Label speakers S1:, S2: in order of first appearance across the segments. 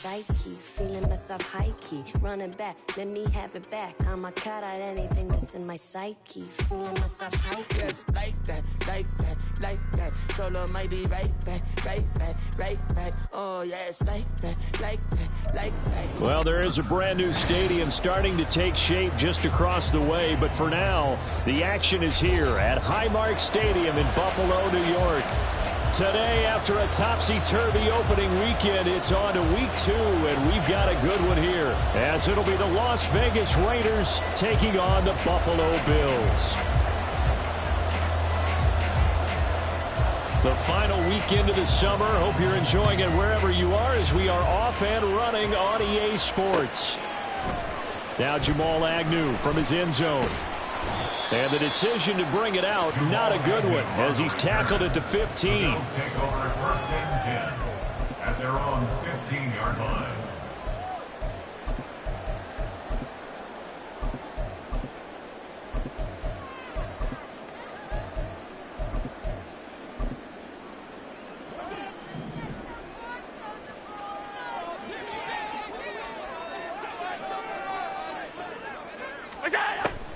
S1: psyche. Feeling myself high-key, running back, let me have it back. I'ma cut out anything that's in my psyche. Feeling myself high-key.
S2: Yes, like that, like that, like that. Solo might be right back, right back, right back. Oh, yes, like that, like that, like that.
S3: Well, there is a brand new stadium starting to take shape just across the way, but for now, the action is here at Highmark Stadium in Buffalo, New York. Today, after a topsy-turvy opening weekend, it's on to week 2, and we've got a good one here, as it'll be the Las Vegas Raiders taking on the Buffalo Bills. The final weekend of the summer. Hope you're enjoying it wherever you are, as we are off and running on EA Sports. Now Jamal Agnew from his end zone. And the decision to bring it out, not a good one, as he's tackled at the 15.
S4: Take over 1st and 10 at their own 15-yard line.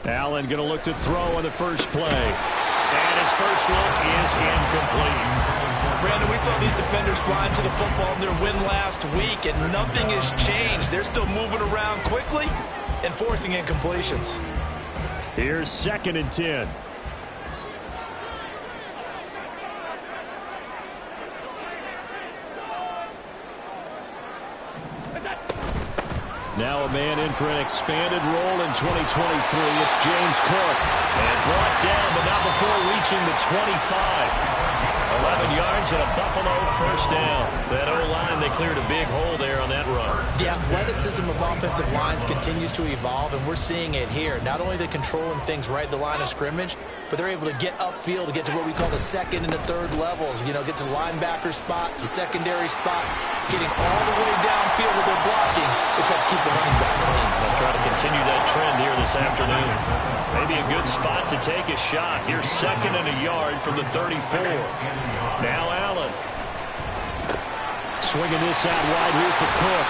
S3: Allen going to look to throw on the first play. And his first look is incomplete.
S5: Brandon, we saw these defenders flying to the football in their win last week, and nothing has changed. They're still moving around quickly and forcing incompletions.
S3: Here's 2nd and 10. Now a man in for an expanded role in 2023. It's James Cook. And brought down, but not before reaching the 25. 11 yards and a Buffalo first down. That O-line, they cleared a big hole there on that run.
S5: The athleticism of offensive lines continues to evolve, and we're seeing it here. Not only are they controlling things right at the line of scrimmage, but they're able to get upfield to get to what we call the 2nd and the 3rd levels. You know, get to the linebacker spot, the secondary spot, getting all the way downfield with their blocking, which helps keep the running back clean.
S3: They'll try to continue that trend here this afternoon. Maybe a good spot to take a shot. Here's 2nd and a yard from the 34. Now Allen. Swinging this out wide here for Cook.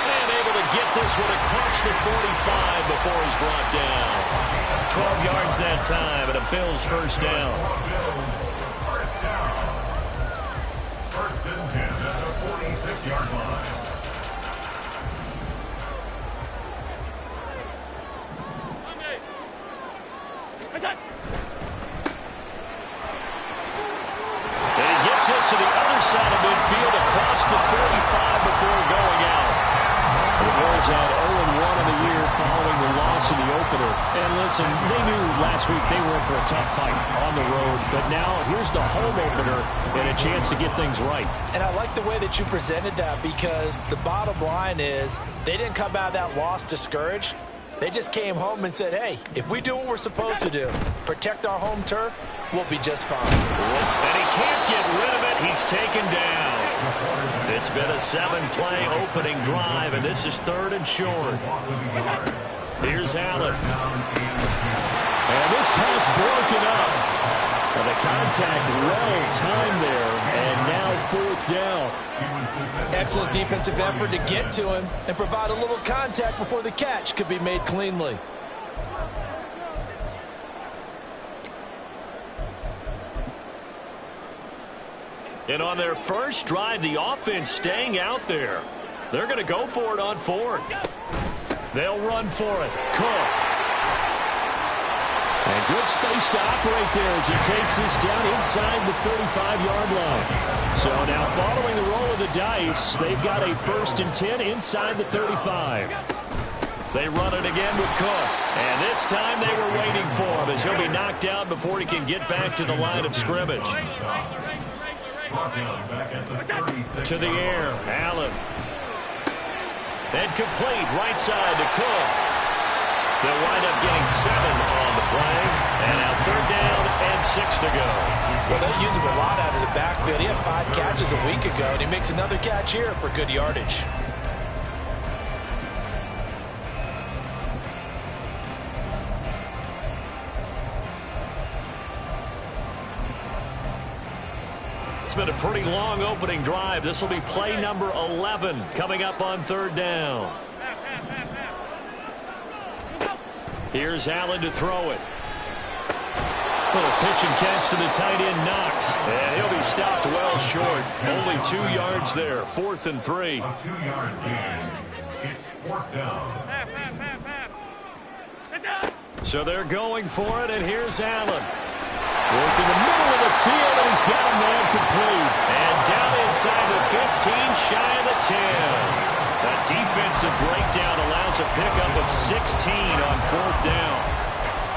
S3: And able to get this one across the 45 before he's brought down. 12 yards that time, and a Bills first down.
S4: 1st and 10 at the 46-yard line.
S3: To the other side of midfield across the 45 before going out. The Bills had 0-1 in the year following the loss in the opener. And listen, they knew last week they were in for a tough fight on the road. But now here's the home opener and a chance to get things right.
S5: And I like the way that you presented that, because the bottom line is they didn't come out of that loss discouraged. They just came home and said, hey, if we do what we're supposed to do, protect our home turf, we'll be just fine.
S3: And he can't get rid of it. He's taken down. It's been a 7-play opening drive, and this is 3rd and short. Here's Allen. And this pass broken up. And the contact well timed there, and now 4th down.
S5: Excellent defensive effort to get to him and provide a little contact before the catch could be made cleanly.
S3: And on their first drive, the offense staying out there. They're going to go for it on 4th. They'll run for it. Cook. And good space to operate there as he takes this down inside the 35-yard line. So now following the roll of the dice, they've got a 1st and 10 inside the 35. They run it again with Cook. And this time they were waiting for him, as he'll be knocked out before he can get back to the line of scrimmage. To the air, Allen. And complete right side to Cook. They'll wind up getting 7 on the play. And now 3rd down and 6 to go.
S5: Well, they use him a lot out of the backfield. He had 5 catches a week ago, and he makes another catch here for good yardage.
S3: It's been a pretty long opening drive. This will be play number 11 coming up on third down. Here's Allen to throw it. Little pitch and catch to the tight end, Knox. And he'll be stopped well short. Only 2 yards there. 4th and 3.
S4: A 2-yard gain. It's 4th down.
S3: So they're going for it, and here's Allen. Working the middle of the field, and he's got a man complete. And down inside the 15, shy of the 10. That defensive breakdown allows a pickup of 16 on 4th down.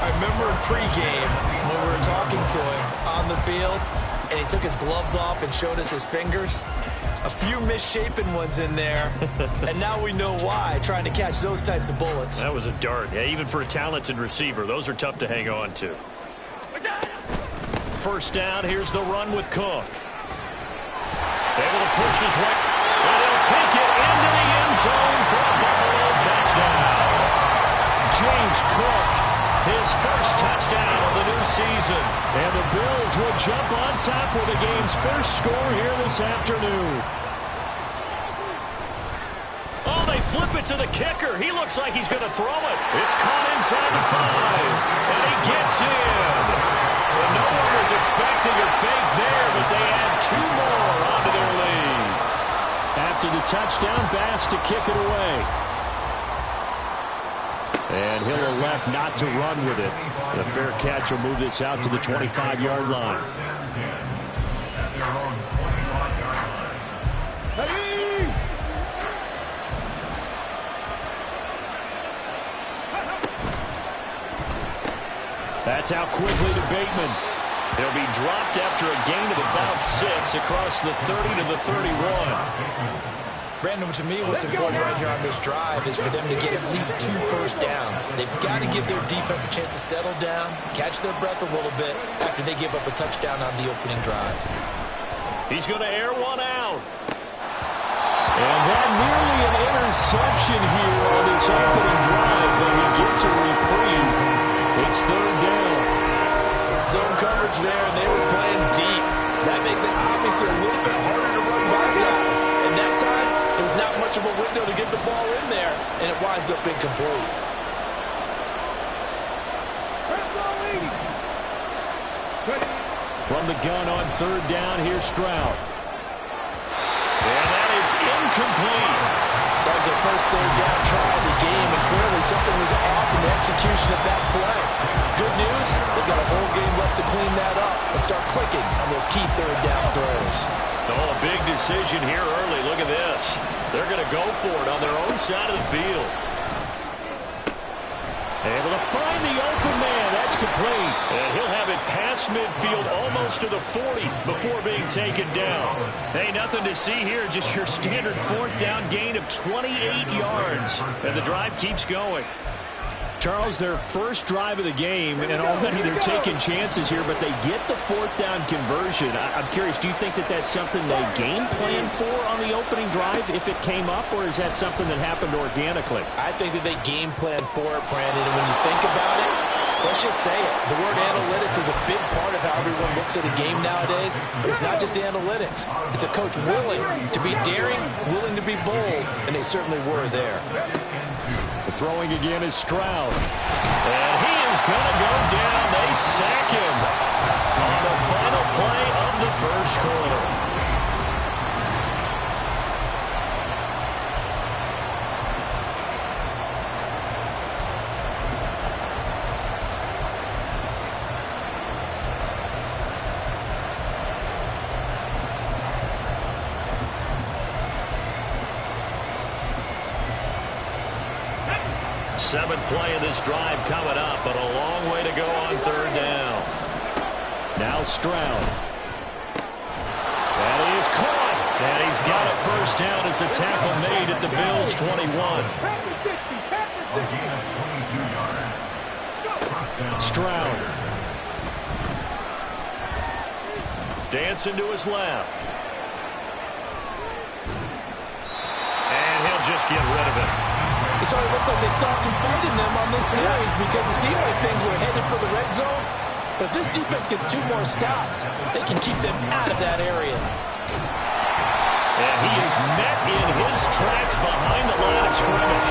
S5: I remember in pregame when we were talking to him on the field, and he took his gloves off and showed us his fingers. A few misshapen ones in there, and now we know why, trying to catch those types of bullets.
S3: That was a dart. Yeah, even for a talented receiver, those are tough to hang on to. First down, here's the run with Cook. Able to push his way, and he'll take it into the end zone for a Buffalo touchdown. James Cook, his first touchdown of the new season. And the Bills will jump on top with the game's first score here this afternoon. Oh, they flip it to the kicker. He looks like he's going to throw it. It's caught inside the 5, and he gets in. And no one was expecting a fake there, but they add 2 more onto their lead. After the touchdown, Bass to kick it away. And he'll elect not to run with it. The fair catch will move this out to the 25-yard line.
S4: At their own 25-yard line.
S3: That's out quickly to Bateman. He'll be dropped after a gain of about 6 across the 30 to the 31.
S5: Brandon, to me, what's important right here on this drive is for them to get at least 2 first downs. They've got to give their defense a chance to settle down, catch their breath a little bit after they give up a touchdown on the opening drive.
S3: He's going to air one out. And that nearly an interception here on this opening drive, but he gets a reprieve. It's third down.
S6: Zone coverage there, and they were playing deep. That makes it obviously a little bit harder to run by guys. And that time, there was not much of a window to get the ball in there, and it winds up incomplete.
S3: From the gun on third down, here's Stroud. And that is incomplete.
S6: That was their first third down try of the game, and clearly something was off in the execution of that play. Good news, they've got a whole game left to clean that up and start clicking on those key third down throws.
S3: Oh, a big decision here early. Look at this. They're going to go for it on their own side of the field. Able to find the open man. That's complete. And he'll have it past midfield almost to the 40 before being taken down. Hey, nothing to see here. Just your standard 4th down gain of 28 yards. And the drive keeps going. Charles, their first drive of the game, and already they're taking chances here, but they get the 4th down conversion. I'm curious, do you think that that's something they game plan for on the opening drive if it came up, or is that something that happened organically?
S6: I think that they game plan for it, Brandon, and when you think about it, let's just say it. The word analytics is a big part of how everyone looks at a game nowadays, but it's not just the analytics. It's a coach willing to be daring, willing to be bold, and they certainly were there.
S3: The throwing again is Stroud. And he is going to go down. They sack him on the final play of the first quarter. Seventh play of this drive coming up, but a long way to go on third down. Now Stroud. And he is caught. And he's got a first down as a tackle made at the Bills' 21. Stroud. Dancing to his left. And he'll just get rid of it.
S6: So it looks like they stopped some fight in them on this series because it seemed like things were headed for the red zone. But if this defense gets 2 more stops, they can keep them out of that area.
S3: And he is met in his tracks behind the line of scrimmage.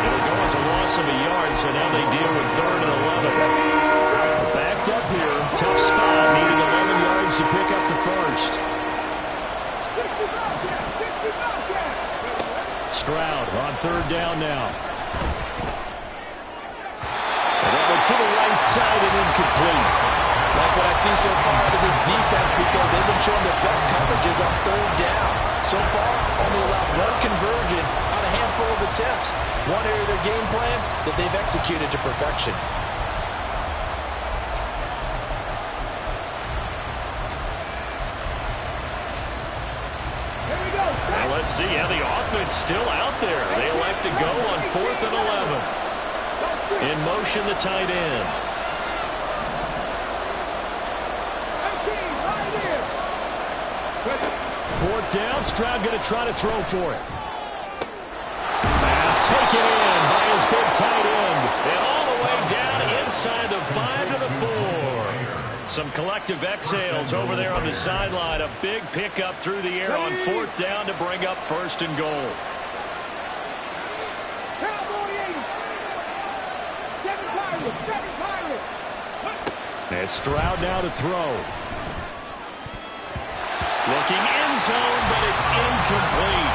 S3: It'll go as a loss of a yard, so now they deal with 3rd and 11. Backed up here, tough spot, needing 11 yards to pick up the first. Stroud on 3rd down now. And that one to the right side and incomplete.
S6: Like what I see so far out of this defense, because they've been showing their best coverages on 3rd down. So far, only allowed 1 conversion on a handful of attempts. One area of their game plan that they've executed to perfection.
S3: Now let's see how the offense still out there. They elect to go on 4th and 11. In motion, the tight end. Fourth down, Stroud going to try to throw for it. Pass taken in by his big tight end. And all the way down inside the 5 to the 4. Some collective exhales over there on the sideline. A big pickup through the air on 4th down to bring up 1st and goal. And Stroud now to throw. Looking end zone, but it's incomplete.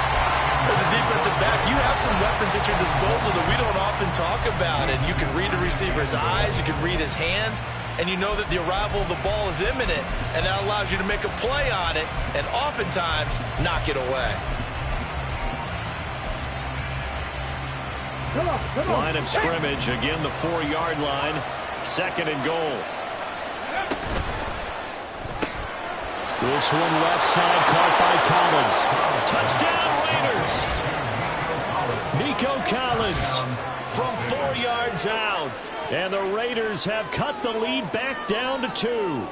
S5: As a defensive back, you have some weapons at your disposal that we don't often talk about. And you can read the receiver's eyes, you can read his hands, and you know that the arrival of the ball is imminent. And that allows you to make a play on it and oftentimes knock it away.
S3: Line of scrimmage, again the 4-yard line. 2nd and goal. This one left side caught by Collins. Touchdown Raiders. Nico Collins from 4 yards out. And the Raiders have cut the lead back down to 2.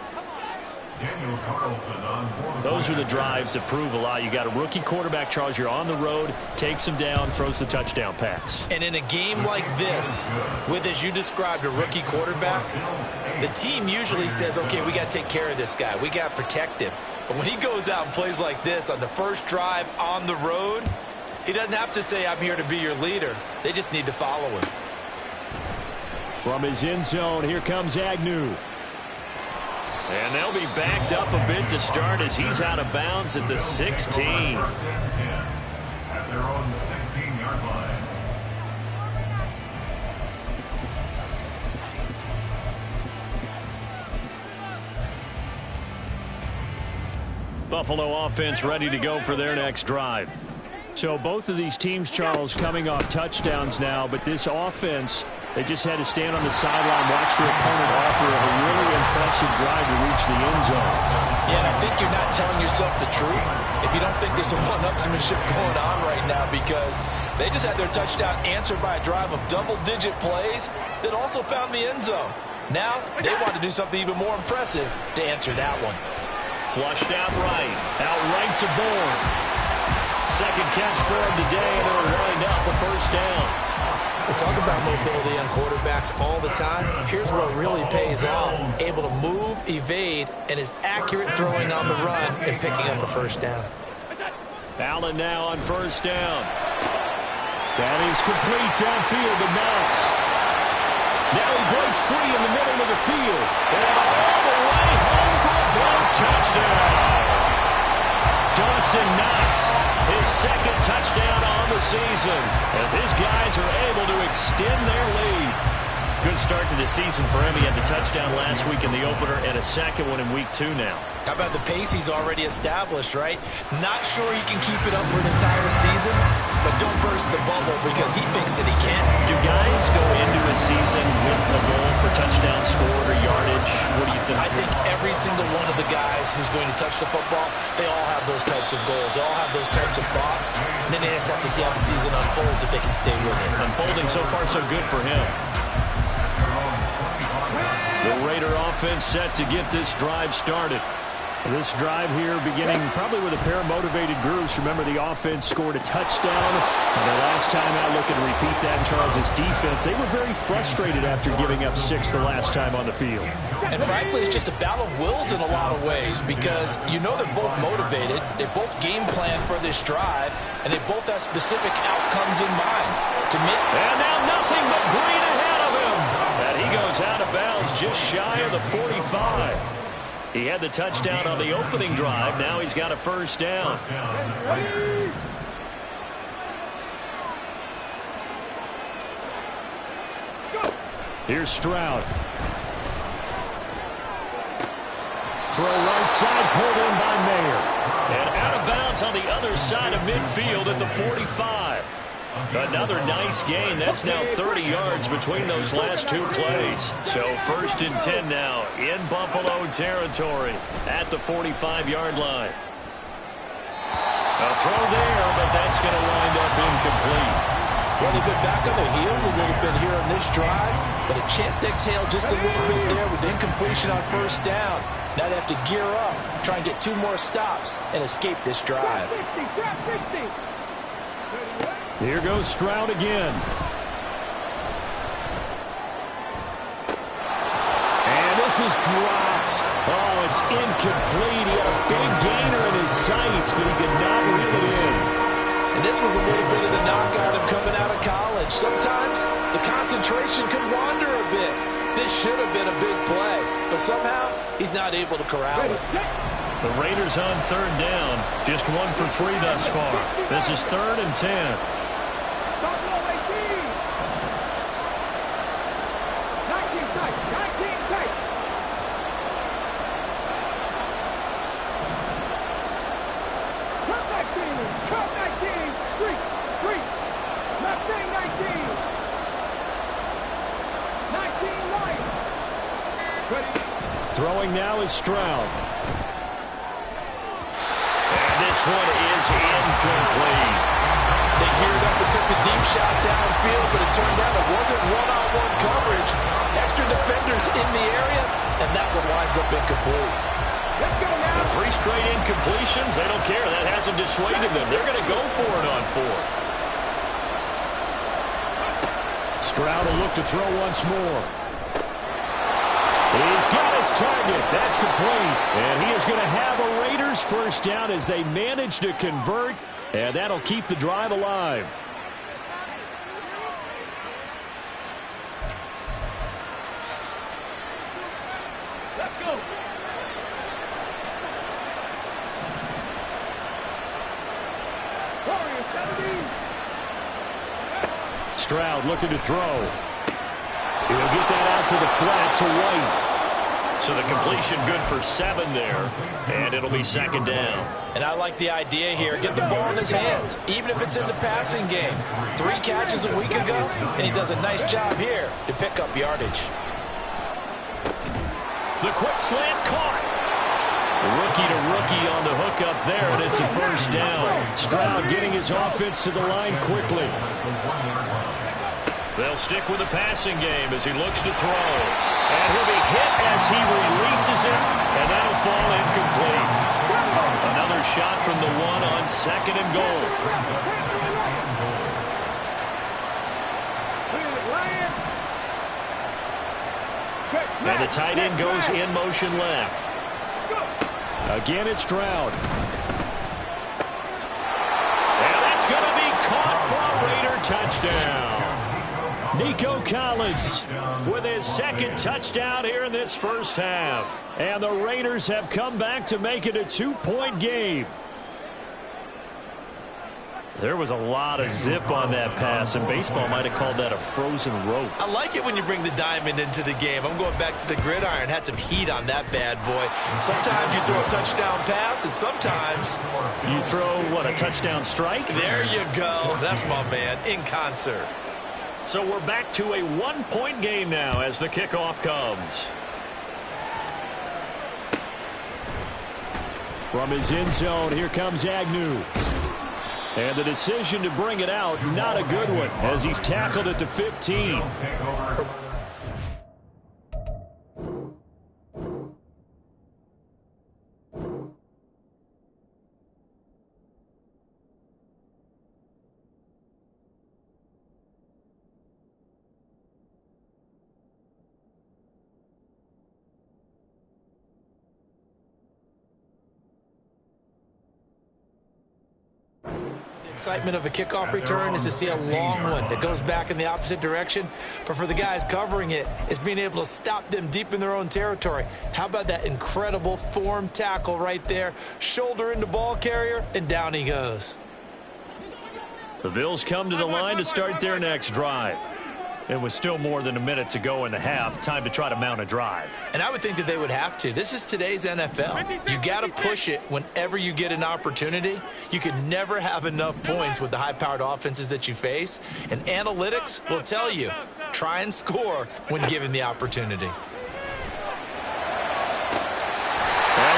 S3: Those are the drives that prove a lot. You got a rookie quarterback, Charles. You're on the road, takes him down, throws the touchdown pass.
S5: And in a game like this, with, as you described, a rookie quarterback, the team usually says, okay, we got to take care of this guy. We got to protect him. But when he goes out and plays like this on the first drive on the road, he doesn't have to say, I'm here to be your leader. They just need to follow him.
S3: From his end zone, here comes Agnew. And they'll be backed up a bit to start as he's out of bounds at the 16.
S4: At their own 16-yard line.
S3: Buffalo offense ready to go for their next drive. So both of these teams, Charles, coming off touchdowns now, but this offense, they just had to stand on the sideline, watch their opponent offer a really impressive drive to reach the end zone.
S6: Yeah, and I think you're not telling yourself the truth if you don't think there's some one-upsmanship going on right now, because they just had their touchdown answered by a drive of double-digit plays that also found the end zone. Now they want to do something even more impressive to answer that one.
S3: Flushed out right to Bourne. Second catch for him today, and it'll wind up a 1st down.
S5: We talk about mobility on quarterbacks all the time. Here's where it really pays off. Able to move, evade, and is accurate throwing on the run and picking up a 1st down.
S3: Allen now on 1st down. That is complete downfield to Knox. Now he breaks free in the middle of the field. And all the way home for a Bills touchdown. Dawson Knox, his 2nd touchdown on the season, as his guys are able to extend their lead. Good start to the season for him. He had the touchdown last week in the opener and a 2nd one in week 2 now.
S5: How about the pace he's already established, right? Not sure he can keep it up for an entire season, but don't burst the bubble because he thinks that he can.
S3: Do guys go into a season with a goal for touchdown scored or yardage? What do you think?
S5: I think every single one of the guys who's going to touch the football, they all have those types of goals. They all have those types of thoughts. And then they just have to see how the season unfolds if they can stay with it.
S3: Unfolding so far so good for him. The Raider offense set to get this drive started. This drive here beginning probably with a pair of motivated groups. Remember, the offense scored a touchdown. And the last time out, looking to repeat that in Charles' defense. They were very frustrated after giving up 6 the last time on the field.
S6: And frankly, it's just a battle of wills in a lot of ways because you know they're both motivated. They both game plan for this drive, and they both have specific outcomes in mind.
S3: And now nothing but green ahead of him. And he goes out of bounds just shy of the 45. He had the touchdown on the opening drive. Now he's got a first down. Here's Stroud. Throw right side, pulled in by Mayer. And out of bounds on the other side of midfield at the 45. Another nice gain. That's now 30 yards between those last 2 plays. So 1st and 10 now in Buffalo territory at the 45-yard line. A throw there, but that's going to wind up incomplete.
S6: Well, they've been back on their heels a little bit here on this drive, but a chance to exhale just a little bit there with incompletion on first down. Now they have to gear up, try and get 2 more stops, and escape this drive.
S3: Here goes Stroud again. And this is dropped. Oh, it's incomplete. He had a big gainer in his sights, but he could not reel it in.
S6: And this was a little bit of the knock on him coming out of college. Sometimes the concentration could wander a bit. This should have been a big play, but somehow he's not able to corral it.
S3: The Raiders on 3rd down. Just 1 for 3 thus far. This is 3rd and 10. Throwing now is Stroud. And this one is incomplete.
S6: They geared up and took the deep shot downfield, but it turned out it wasn't one-on-one coverage. Extra defenders in the area, and that one winds up incomplete.
S3: The 3 straight incompletions, they don't care. That hasn't dissuaded them. They're going to go for it on 4th. Stroud will look to throw once more. He's got his target. That's complete. And he is going to have a Raiders first down as they manage to convert. And that'll keep the drive alive.
S7: Let's go.
S3: Stroud looking to throw. He'll get that out to the flat to White. So the completion good for 7 there. And it'll be 2nd down.
S6: And I like the idea here. Get the ball in his hands, even if it's in the passing game. 3 catches a week ago, and he does a nice job here to pick up yardage.
S3: The quick slant caught. Rookie to rookie on the hook up there, and it's a first down. Stroud getting his offense to the line quickly. They'll stick with the passing game as he looks to throw. And he'll be hit as he releases it, and that'll fall incomplete. Another shot from the 1 on 2nd and goal. And the tight end goes in motion left. Again, it's Stroud. And that's going to be caught for a Raider touchdown. Nico Collins with his 2nd touchdown here in this first half. And the Raiders have come back to make it a 2-point game. There was a lot of zip on that pass, and baseball might have called that a frozen rope.
S5: I like it when you bring the diamond into the game. I'm going back to the gridiron. Had some heat on that bad boy. Sometimes you throw a touchdown pass, and sometimes
S3: you throw, what, a touchdown strike?
S5: There you go. That's my man, in concert.
S3: So we're back to a 1-point game now as the kickoff comes. From his end zone, here comes Agnew. And the decision to bring it out, not a good one, as he's tackled at the 15.
S5: excitement of a kickoff return is to see a long one that goes back in the opposite direction. But for the guys covering it, it's being able to stop them deep in their own territory. How about that incredible form tackle right there? Shoulder into ball carrier, and down he goes.
S3: The Bills come to the line to start their next drive. It was still more than a minute to go in the half. Time to try to mount a drive.
S5: And I would think that they would have to. This is today's NFL. You got to push it whenever you get an opportunity. You can never have enough points with the high-powered offenses that you face. And analytics will tell you, try and score when given the opportunity.
S3: And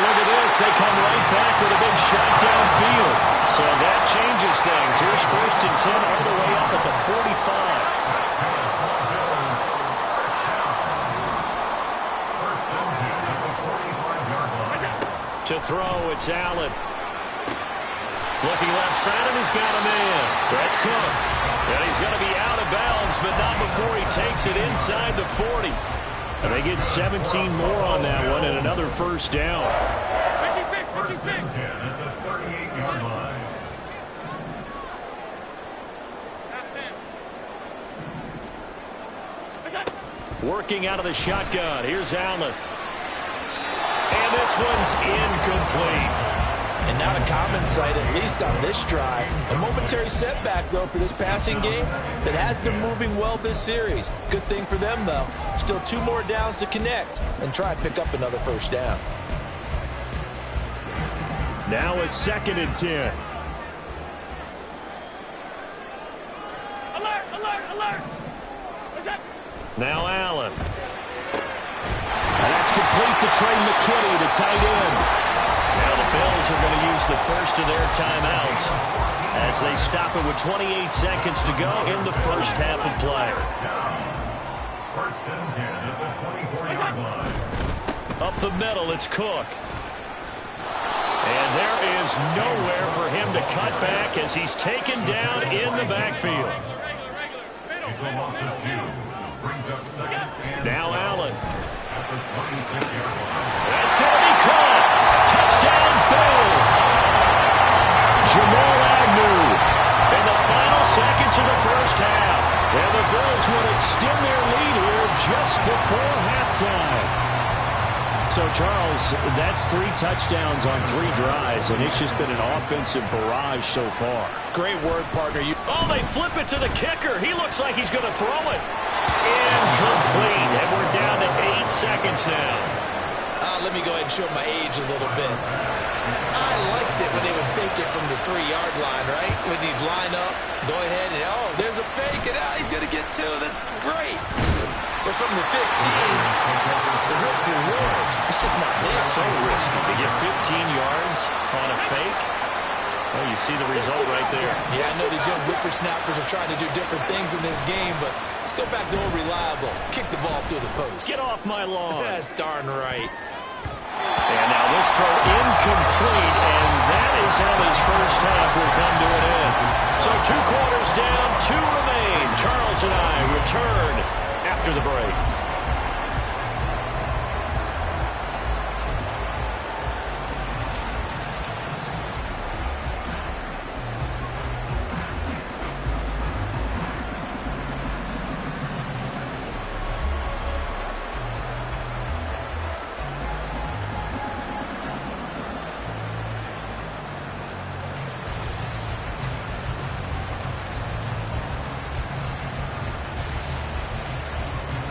S3: look at this. They come right back with a big shot downfield. So that changes things. Here's 1st and 10 all the way up at the 45. To throw, it's Allen. Looking left side, and he's got a man. That's Cook. And he's going to be out of bounds, but not before he takes it inside the 40. And they get 17 more on that one and another first down.
S4: 1st and 10 at the 38-yard line.
S3: Working out of the shotgun. Here's Allen. And this one's incomplete.
S6: And not a common sight, at least on this drive. A momentary setback, though, for this passing game that has been moving well this series. Good thing for them, though. Still 2 more downs to connect and try and pick up another first down.
S3: Now a 2nd and 10.
S7: Alert, alert, alert. What's that?
S3: Now Allen. And that's complete to Trey McKinney, the tight end. Now the Bills are going to use the first of their timeouts as they stop it with 28 seconds to go in the first half of play.
S4: 1st and 10 at the 24-yard line.
S3: Up the middle, it's Cook. And there is nowhere for him to cut back as he's taken down in the backfield.
S4: It's a loss of 2. Brings up 2nd and
S3: Now Allen.
S4: at the 26-yard line.
S3: That's going to be caught. Touchdown, Bills. Jamal Agnew in the final seconds of the first half. And the Bills would extend their lead here just before halftime. So, Charles, that's 3 touchdowns on 3 drives, and it's just been an offensive barrage so far.
S6: Great word, partner.
S3: Oh, they flip it to the kicker. He looks like he's going to throw it. Incomplete, and we're down to 8 seconds now.
S5: Let me go ahead and show my age a little bit. I liked it when they would fake it from the 3-yard line, right? When you'd line up, go ahead, and oh, there's a fake, and he's going to get 2. That's great. But from the 15, the risk reward, it's just not there.
S3: So risky to get 15 yards on a fake. Well, you see the result right there.
S5: Yeah, I know these young whippersnappers are trying to do different things in this game, but let's go back to old reliable. Kick the ball through the post.
S3: Get off my lawn.
S5: That's darn right.
S3: And now this throw incomplete, and that is how his first half will come to an end. So 2 quarters down, 2 remain. Charles and I return after the break.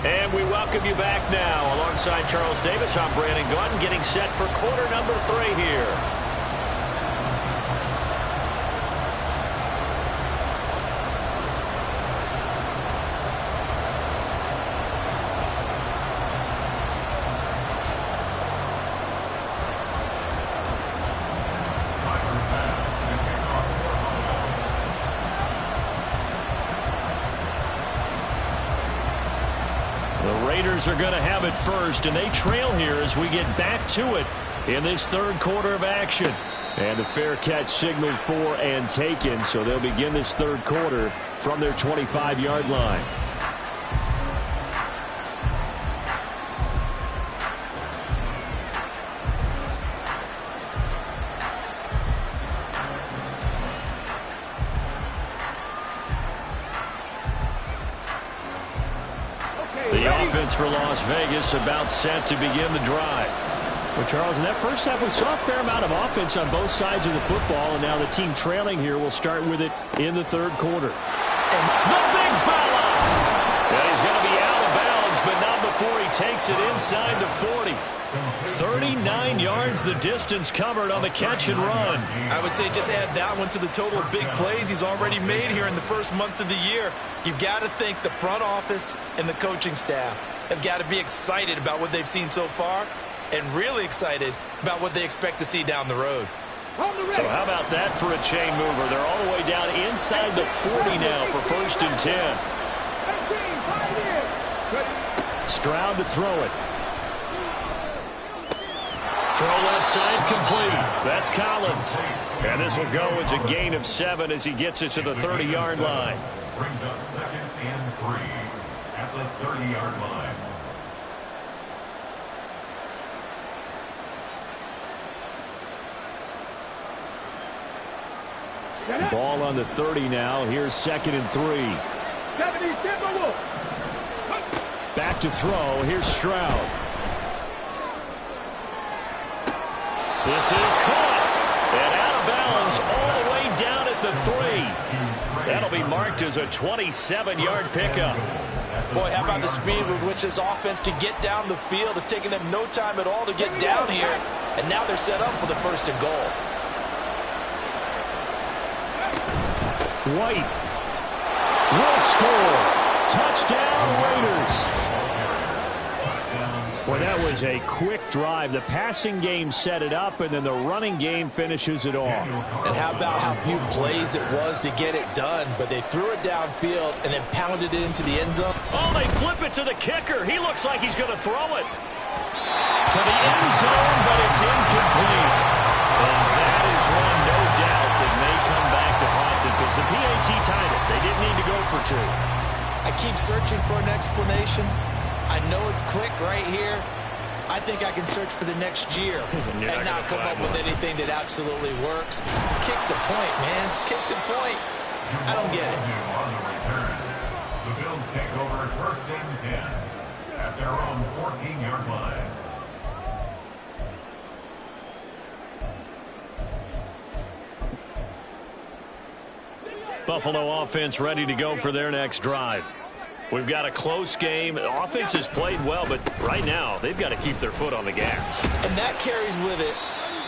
S3: And we welcome you back now. Alongside Charles Davis, I'm Brandon Gunn, getting set for quarter number 3 here. Raiders are going to have it first, and they trail here as we get back to it in this 3rd quarter of action. And a fair catch signaled for and taken, so they'll begin this 3rd quarter from their 25-yard line. Offense for Las Vegas about set to begin the drive. Well, Charles, in that first half, we saw a fair amount of offense on both sides of the football, and now the team trailing here will start with it in the third quarter. And the big foul! Well, he's going to be out of bounds, but not before he takes it inside the 40. 39 yards the distance covered on the catch and run.
S6: I would say just add that one to the total of big plays he's already made here in the first month of the year. You've got to think the front office and the coaching staff have got to be excited about what they've seen so far and really excited about what they expect to see down the road.
S3: So how about that for a chain mover? They're all the way down inside the 40 now for 1st and 10. Stroud to throw it. Throw left side complete. That's Collins. And this will go as a gain of 7 as he gets it to the 30-yard line.
S4: Brings up 2nd and 3 at the 30-yard line.
S3: Ball on the 30 now. Here's 2nd and 3. Back to throw. Here's Stroud. This is caught. And out of bounds all the way down at the 3. That'll be marked as a 27-yard pickup.
S6: Boy, how about the speed with which this offense can get down the field? It's taken them no time at all to get down here. And now they're set up for the 1st and goal.
S3: White will score. Touchdown, Raiders. Well, that was a quick drive. The passing game set it up, and then the running game finishes it off.
S6: And how about how few plays it was to get it done, but they threw it downfield and then pounded it into the end zone.
S3: Oh, they flip it to the kicker. He looks like he's going to throw it to the end zone, but it's incomplete. And that is one, no doubt, that may come back to haunt them because the PAT tied it. They didn't need to go for 2.
S6: I keep searching for an explanation. I know it's quick right here. I think I can search for the next year and not come up with anything that absolutely works. Kick the point, man. Kick the point. I don't get it.
S4: On the return, the Bills take over 1st and 10 at their own 14-yard line.
S3: Buffalo offense ready to go for their next drive. We've got a close game. The offense has played well, but right now they've got to keep their foot on the gas.
S6: And that carries with it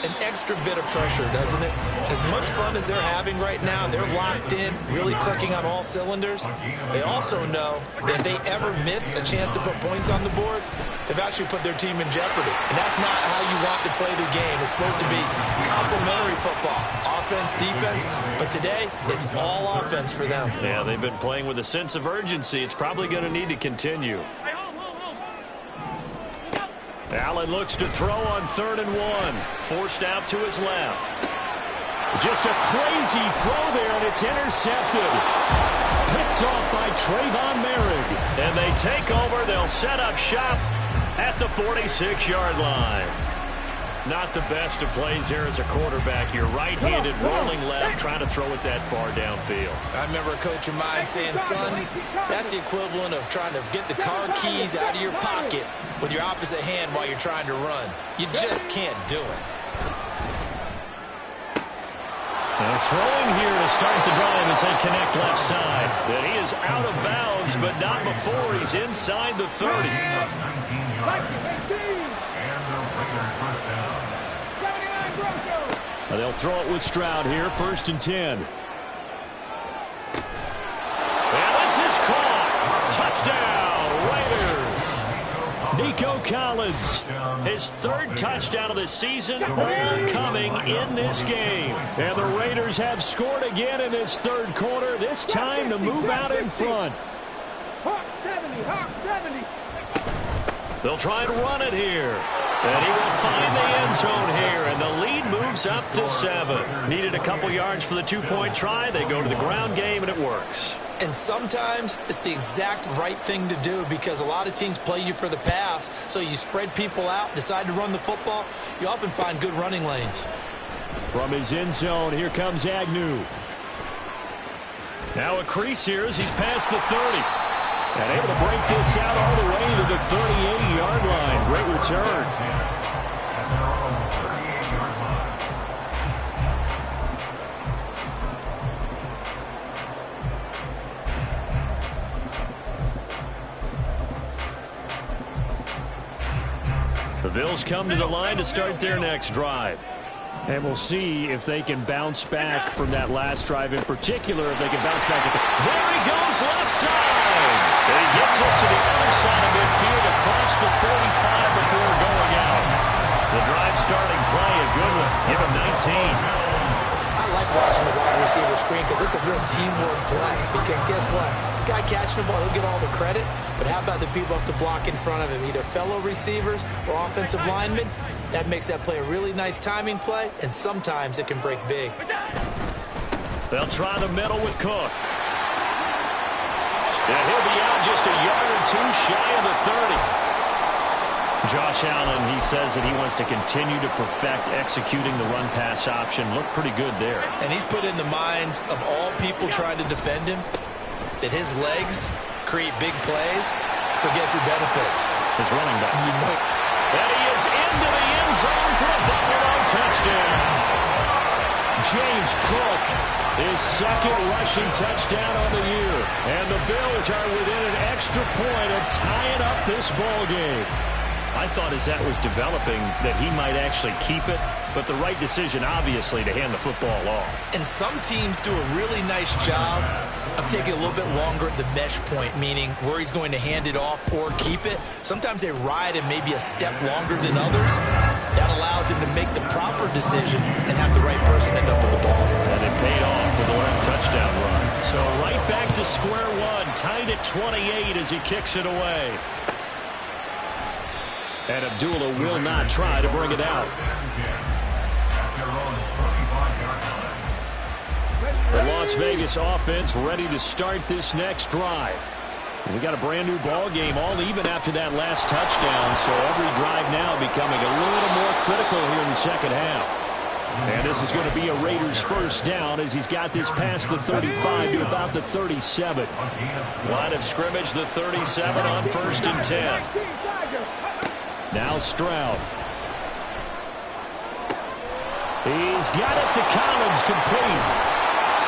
S6: an extra bit of pressure, doesn't it? As much fun as they're having right now, they're locked in, really clicking on all cylinders. They also know that if they ever miss a chance to put points on the board, they've actually put their team in jeopardy. And that's not how you want to play the game. It's supposed to be complementary football, offense, defense. But today, it's all offense for them.
S3: Yeah, they've been playing with a sense of urgency. It's probably going to need to continue. Allen looks to throw on 3rd and 1. Forced out to his left. Just a crazy throw there, and it's intercepted. Picked off by Trayvon Merrick. And they take over. They'll set up shop at the 46-yard line. Not the best of plays here as a quarterback. You're right-handed, rolling left, trying to throw it that far downfield.
S6: I remember a coach of mine saying, son, that's the equivalent of trying to get the car keys out of your pocket with your opposite hand while you're trying to run. You just can't do it.
S3: Now throwing here to start the drive as they connect left side. That he is out of bounds, but not before he's inside the 30. They'll throw it with Stroud here, 1st and 10. And this is caught. Touchdown, Raiders. Nico Collins, his 3rd touchdown of the season, all coming in this game. And the Raiders have scored again in this 3rd quarter, this time to move out in front.
S7: Hawk 70, Hawk 70.
S3: They'll try and run it here. And he will find the end zone here, and the lead moves up to 7. Needed a couple yards for the 2-point try. They go to the ground game, and it works.
S6: And sometimes it's the exact right thing to do because a lot of teams play you for the pass, so you spread people out, decide to run the football. You often find good running lanes.
S3: From his end zone, here comes Agnew. Now a crease here as he's past the 30. And able to break this out all the way to the 38-yard line. Great return. The Bills come to the line to start their next drive. And we'll see if they can bounce back from that last drive in particular, if they can bounce back. There he goes, left side. And he gets us to the other side of midfield across the 45 before going out. The drive starting play, a good one. Give him 19.
S5: I like watching the wide receiver screen because it's a real teamwork play. Because guess what? The guy catching the ball, he'll get all the credit. But how about the people up to block in front of him, either fellow receivers or offensive linemen? That makes that play a really nice timing play, and sometimes it can break big.
S3: They'll try the middle with Cook. And he'll be out just a yard or two shy of the 30. Josh Allen, he says that he wants to continue to perfect executing the run-pass option. Looked pretty good there.
S5: And he's put in the minds of all people trying to defend him that his legs create big plays. So guess who benefits?
S3: His running back. And he is into the end zone for a Buffalo touchdown. James Cook, his second rushing touchdown on the year. And the Bills are within an extra point of tying up this ball game. I thought as that was developing that he might actually keep it, but the right decision, obviously, to hand the football off.
S5: And some teams do a really nice job of taking a little bit longer at the mesh point, meaning where he's going to hand it off or keep it. Sometimes they ride him maybe a step longer than others. That allows him to make the proper decision and have the right person end up with the ball.
S3: And it paid off with a long touchdown run. So right back to square one, tied at 28 as he kicks it away. And Abdullah will not try to bring it out. The Las Vegas offense ready to start this next drive. We got a brand new ball game, all even after that last touchdown. So every drive now becoming a little more critical here in the second half. And this is going to be a Raiders first down as he's got this past the 35 to about the 37. Line of scrimmage, the 37 on 1st and 10. Now Stroud. He's got it to Collins, complete.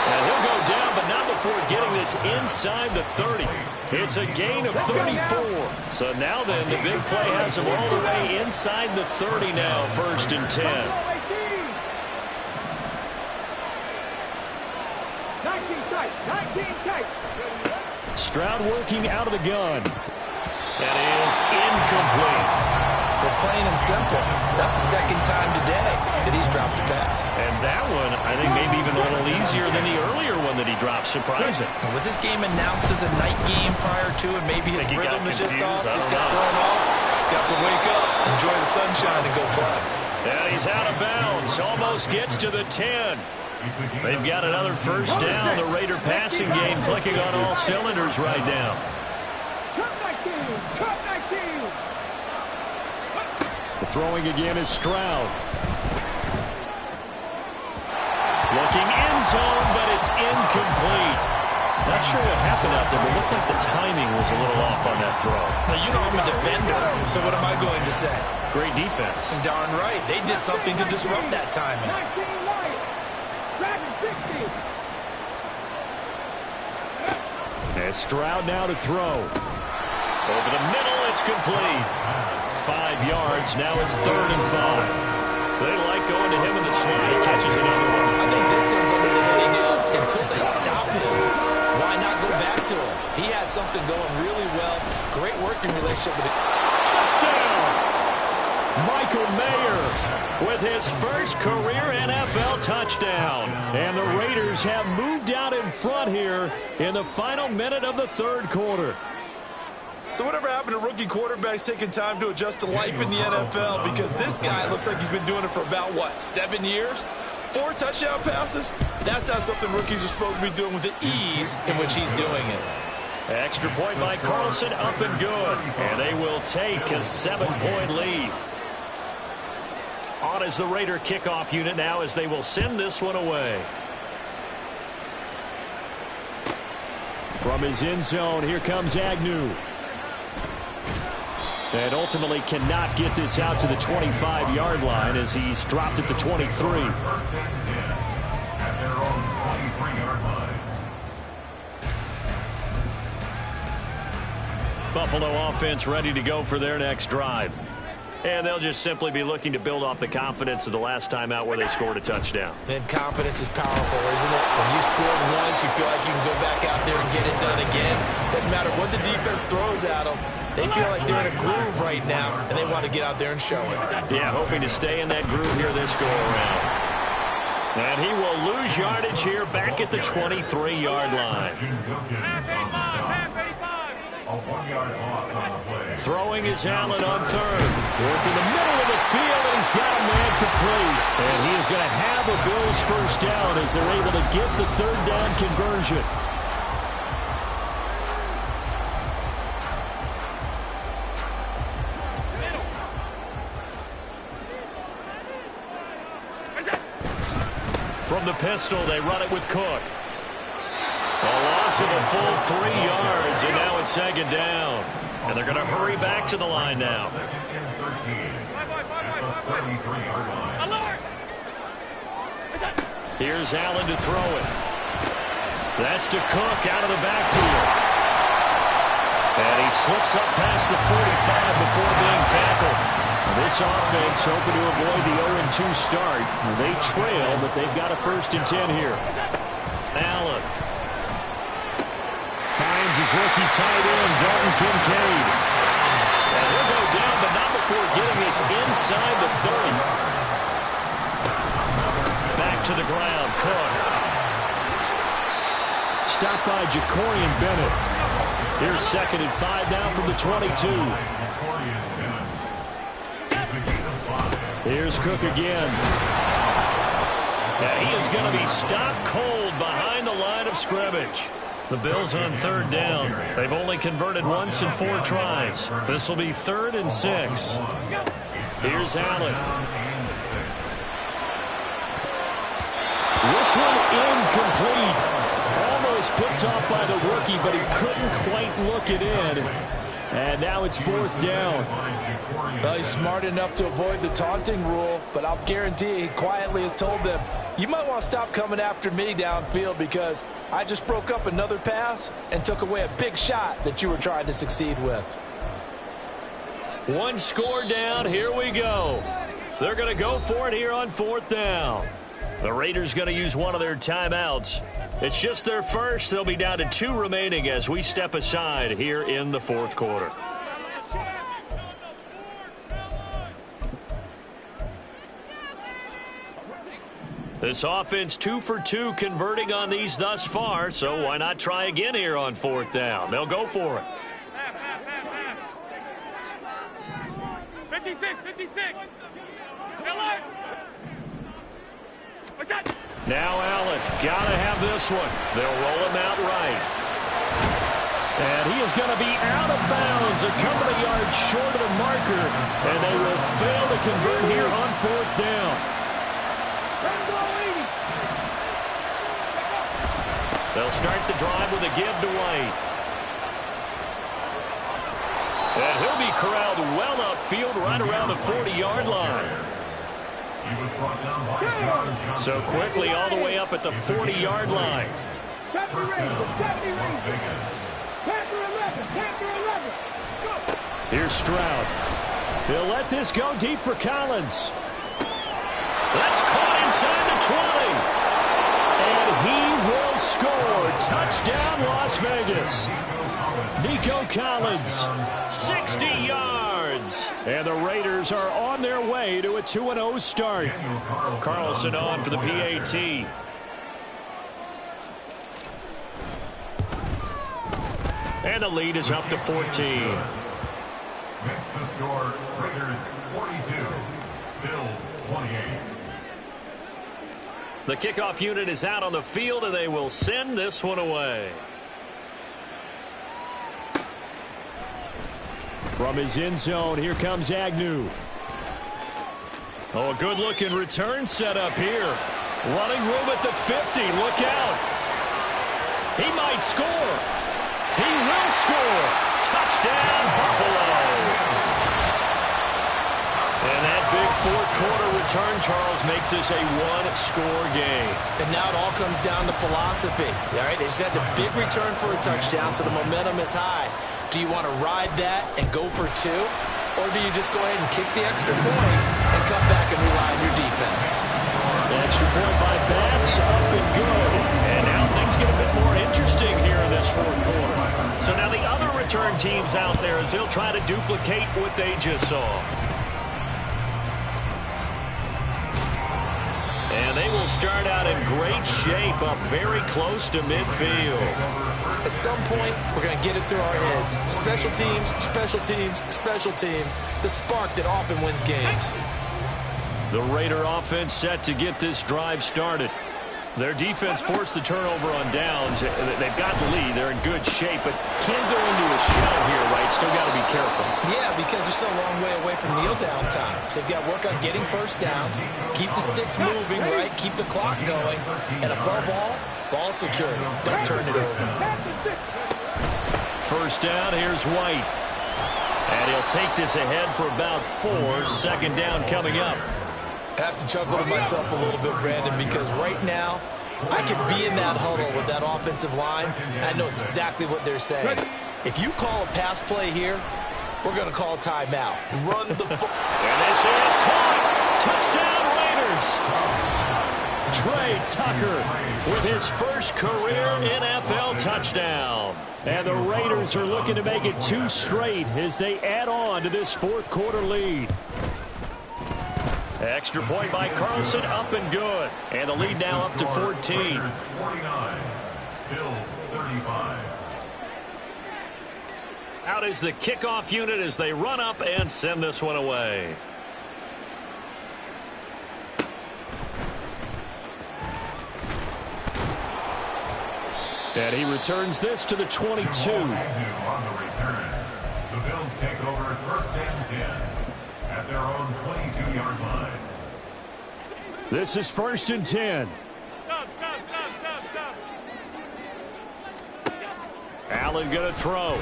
S3: And he'll go down, but not before getting this inside the 30. It's a gain of 34. So now then, the big play has him all the way inside the 30 now, 1st and 10.
S7: 19 tight.
S3: Stroud working out of the gun. That is incomplete.
S5: Well, plain and simple, that's the second time today that he's dropped a pass.
S3: And that one, I think, maybe even a little easier than the earlier one that he dropped. Surprising.
S5: Was this game announced as a night game prior to, and maybe his rhythm is just off? He's got thrown off. He's got to wake up, enjoy the sunshine, and go play.
S3: And he's out of bounds. Almost gets to the 10. They've got another first down. The Raider passing game clicking on all cylinders right now. The throwing again is Stroud. Looking end zone, but it's incomplete. Not sure what happened out there, but it looked like the timing was a little off on that throw.
S5: Now, you know I'm a defender, so what am I going to say?
S3: Great defense.
S5: And darn right. They did something to disrupt that timing.
S3: And Stroud now to throw. Over the middle, it's complete. 5 yards. Now it's 3rd and 5. They like going to him in the slot. He catches another one.
S5: I think this comes under the heading of until they stop him, why not go back to him? He has something going really well. Great working relationship with the
S3: touchdown. Michael Mayer with his first career NFL touchdown. And the Raiders have moved out in front here in the final minute of the 3rd quarter.
S5: So whatever happened to rookie quarterbacks taking time to adjust to life in the NFL? Because this guy looks like he's been doing it for about, 7 years? 4 touchdown passes? That's not something rookies are supposed to be doing with the ease in which he's doing it.
S3: Extra point by Carlson, up and good. And they will take a 7-point lead. On is the Raider kickoff unit now as they will send this one away. From his end zone, here comes Agnew. And ultimately cannot get this out to the 25-yard line as he's dropped at the 23.
S4: First and 10 at their own 23-yard line.
S3: Buffalo offense ready to go for their next drive. And they'll just simply be looking to build off the confidence of the last time out where they scored a touchdown.
S5: And confidence is powerful, isn't it? When you scored once, you feel like you can go back out there and get it done again. Doesn't matter what the defense throws at them. They feel like they're in a groove right now, and they want to get out there and show it.
S3: Yeah, hoping to stay in that groove here this go-around. And he will lose yardage here back at the 23-yard line.
S4: A 1-yard loss on the play.
S3: Throwing is Allen on third. Working the middle of the field, and he's got a man complete. And he is going to have a Bills first down as they're able to get the third down conversion. From the pistol, they run it with Cook. A loss of a full 3 yards, and now it's second down. And they're going to hurry back to the line now.
S4: Second and 13 at the 33-yard line.
S3: Here's Allen to throw it. That's to Cook out of the backfield. And he slips up past the 45 before being tackled. This offense hoping to avoid the 0-2 start. They trail, but they've got a 1st and 10 here. Allen finds his rookie tight end, Dalton Kincaid. And he'll go down, but not before getting this inside the 30. Back to the ground, Cook. Stopped by Jacorian Bennett. Here's 2nd and 5 now from the 22. Here's Cook again. And he is going to be stopped cold behind the line of scrimmage. The Bills on 3rd down. They've only converted once in 4 tries. This will be 3rd and 6. Here's Allen. This one incomplete. Almost picked off by the rookie, but he couldn't quite look it in. And now it's 4th down.
S5: Well, he's smart enough to avoid the taunting rule, but I'll guarantee he quietly has told them, you might want to stop coming after me downfield because I just broke up another pass and took away a big shot that you were trying to succeed with.
S3: 1 score down. Here we go. They're going to go for it here on 4th down. The Raiders going to use one of their timeouts. It's just their first. They'll be down to 2 remaining as we step aside here in the 4th quarter. This offense 2 for 2 converting on these thus far, so why not try again here on 4th down? They'll go for it.
S7: 56.
S3: Now Allen, gotta have this one. They'll roll him out right. And he is going to be out of bounds, a couple of yards short of the marker, and they will fail to convert here on 4th down. They'll start the drive with a give to White. And he'll be corralled well upfield right around the 40-yard line. So quickly all the way up at the 40-yard line. Here's Stroud. He'll let this go deep for Collins. That's caught inside the 20. And he will score. Touchdown, Las Vegas. Nico Collins, 60 yards. And the Raiders are on their way to a 2-0 start. Carlson on for the PAT. And the lead is up to 14.
S4: Makes the score Raiders 42, Bills 28.
S3: The kickoff unit is out on the field, and they will send this one away. From his end zone, here comes Agnew. Oh, a good-looking return set up here. Running room at the 50. Look out. He might score. He will score. Touchdown, Buffalo. And that big fourth-quarter return, Charles, makes this a one-score game.
S5: And now it all comes down to philosophy. All right, they just had the big return for a touchdown, so the momentum is high. Do you want to ride that and go for two? Or do you just go ahead and kick the extra point and come back and rely on your defense?
S3: The extra point by Bass, up and good. And now things get a bit more interesting here in this fourth quarter. So now the other return teams out there as they'll try to duplicate what they just saw. And they will start out in great shape, up very close to midfield.
S5: At some point, we're going to get it through our heads. Special teams, special teams, special teams. The spark that often wins games.
S3: The Raider offense set to get this drive started. Their defense forced the turnover on downs. They've got the lead. They're in good shape, but can't go into a shell here, right? Still got to be careful.
S5: Yeah, because they're so a long way away from kneel down time. So they've got to work on getting first downs, keep the sticks moving, right? Keep the clock going. And above all, ball security. Don't turn it over.
S3: First down, here's White. And he'll take this ahead for about 4. Second down coming up.
S5: I have to chuckle to myself a little bit, Brandon, because right now I could be in that huddle with that offensive line, and I know exactly what they're saying. If you call a pass play here, we're going to call a timeout. Run the ball.
S3: And this is caught. Touchdown, Raiders. Trey Tucker with his first career NFL touchdown. And the Raiders are looking to make it 2 straight as they add on to this fourth quarter lead. Extra point by Carlson, up and good. And the lead now up to 14.
S4: 49, Bills 35.
S3: Out is the kickoff unit as they run up and send this one away. And he returns this to the 22.
S4: On the return, the Bills take over first and 10 at their own 22-yard line.
S3: This is first and 10. Allen going to throw.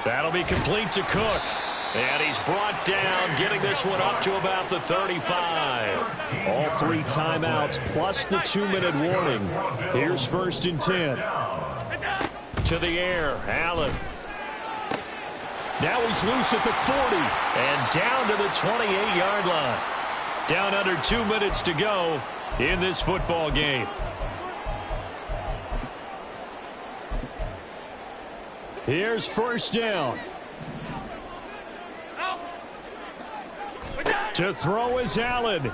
S3: That'll be complete to Cook. And he's brought down, getting this one up to about the 35. All 3 timeouts plus the 2-minute warning. Here's first and 10. To the air, Allen. Now he's loose at the 40 and down to the 28-yard line. Down under 2 minutes to go in this football game. Here's first down. To throw is Allen.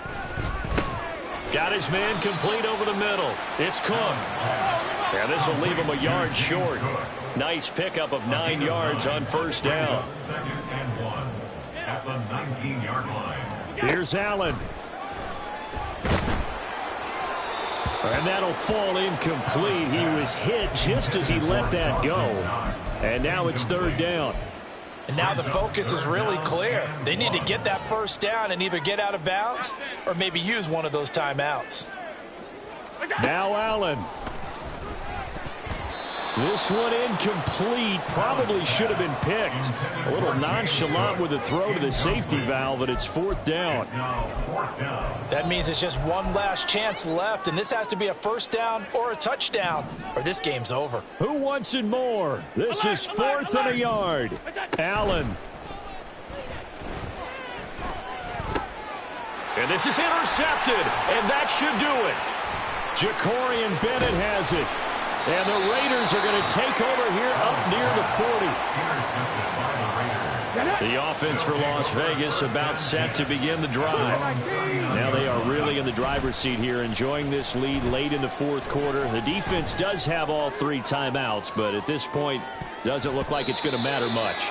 S3: Got his man complete over the middle. It's Cook. Yeah, this will leave him a yard short. Nice pickup of 9 yards on first down.
S4: Second and 1 at the 19-yard line.
S3: Here's Allen. And that'll fall incomplete. He was hit just as he let that go. And now it's third down.
S5: And now the focus is really clear. They need to get that first down and either get out of bounds or maybe use one of those timeouts.
S3: Now Allen. This one incomplete. Probably should have been picked. A little nonchalant with a throw to the safety valve, but it's fourth down.
S5: That means it's just one last chance left, and this has to be a first down or a touchdown, or this game's over.
S3: Who wants it more? This is fourth and a yard. Allen. And this is intercepted, and that should do it. Jacorian Bennett has it. And the Raiders are going to take over here up near the 40. The offense for Las Vegas about set to begin the drive. Now they are really in the driver's seat here, enjoying this lead late in the fourth quarter. The defense does have all 3 timeouts, but at this point, doesn't look like it's going to matter much.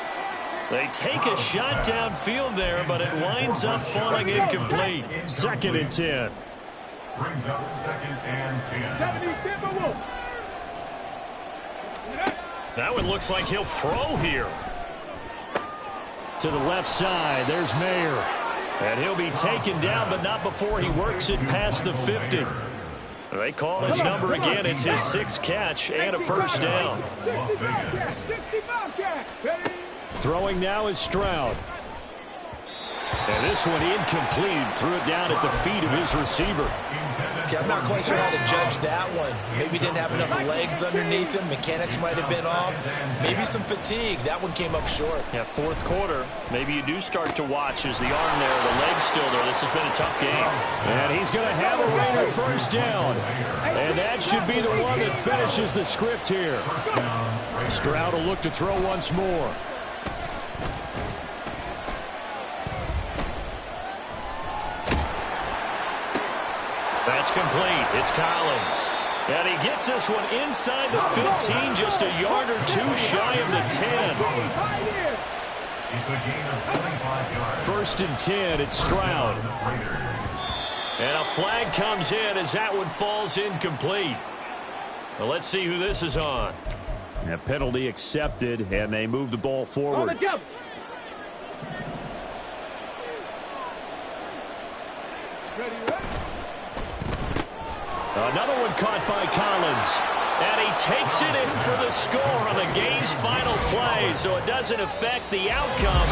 S3: They take a shot downfield there, but it winds up falling incomplete. Second and 10.
S4: Brings up second and 10.
S3: That one looks like he'll throw here. To the left side, there's Mayer. And he'll be taken down, but not before he works it past the 50. They call his number again. It's his 6th catch and a first down. Throwing now is Stroud. And this one incomplete. Threw it down at the feet of his receiver.
S5: Okay, I'm not quite sure how to judge that one. Maybe didn't have enough legs underneath him. Mechanics might have been off. Maybe some fatigue. That one came up short.
S3: Yeah, 4th quarter. Maybe you do start to watch as the arm there, the leg's still there. This has been a tough game. And he's going to have a Raider first down. And that should be the one that finishes the script here. Stroud will look to throw once more. That's complete. It's Collins. And he gets this one inside the 15, just a yard or two shy of the 10.
S4: It's a gain of 25 yards.
S3: 1st and 10, it's Stroud. And a flag comes in as that one falls incomplete. Well, let's see who this is on. A penalty accepted, and they move the ball forward. Another one caught by Collins. And he takes it in for the score on the game's final play, so it doesn't affect the outcome.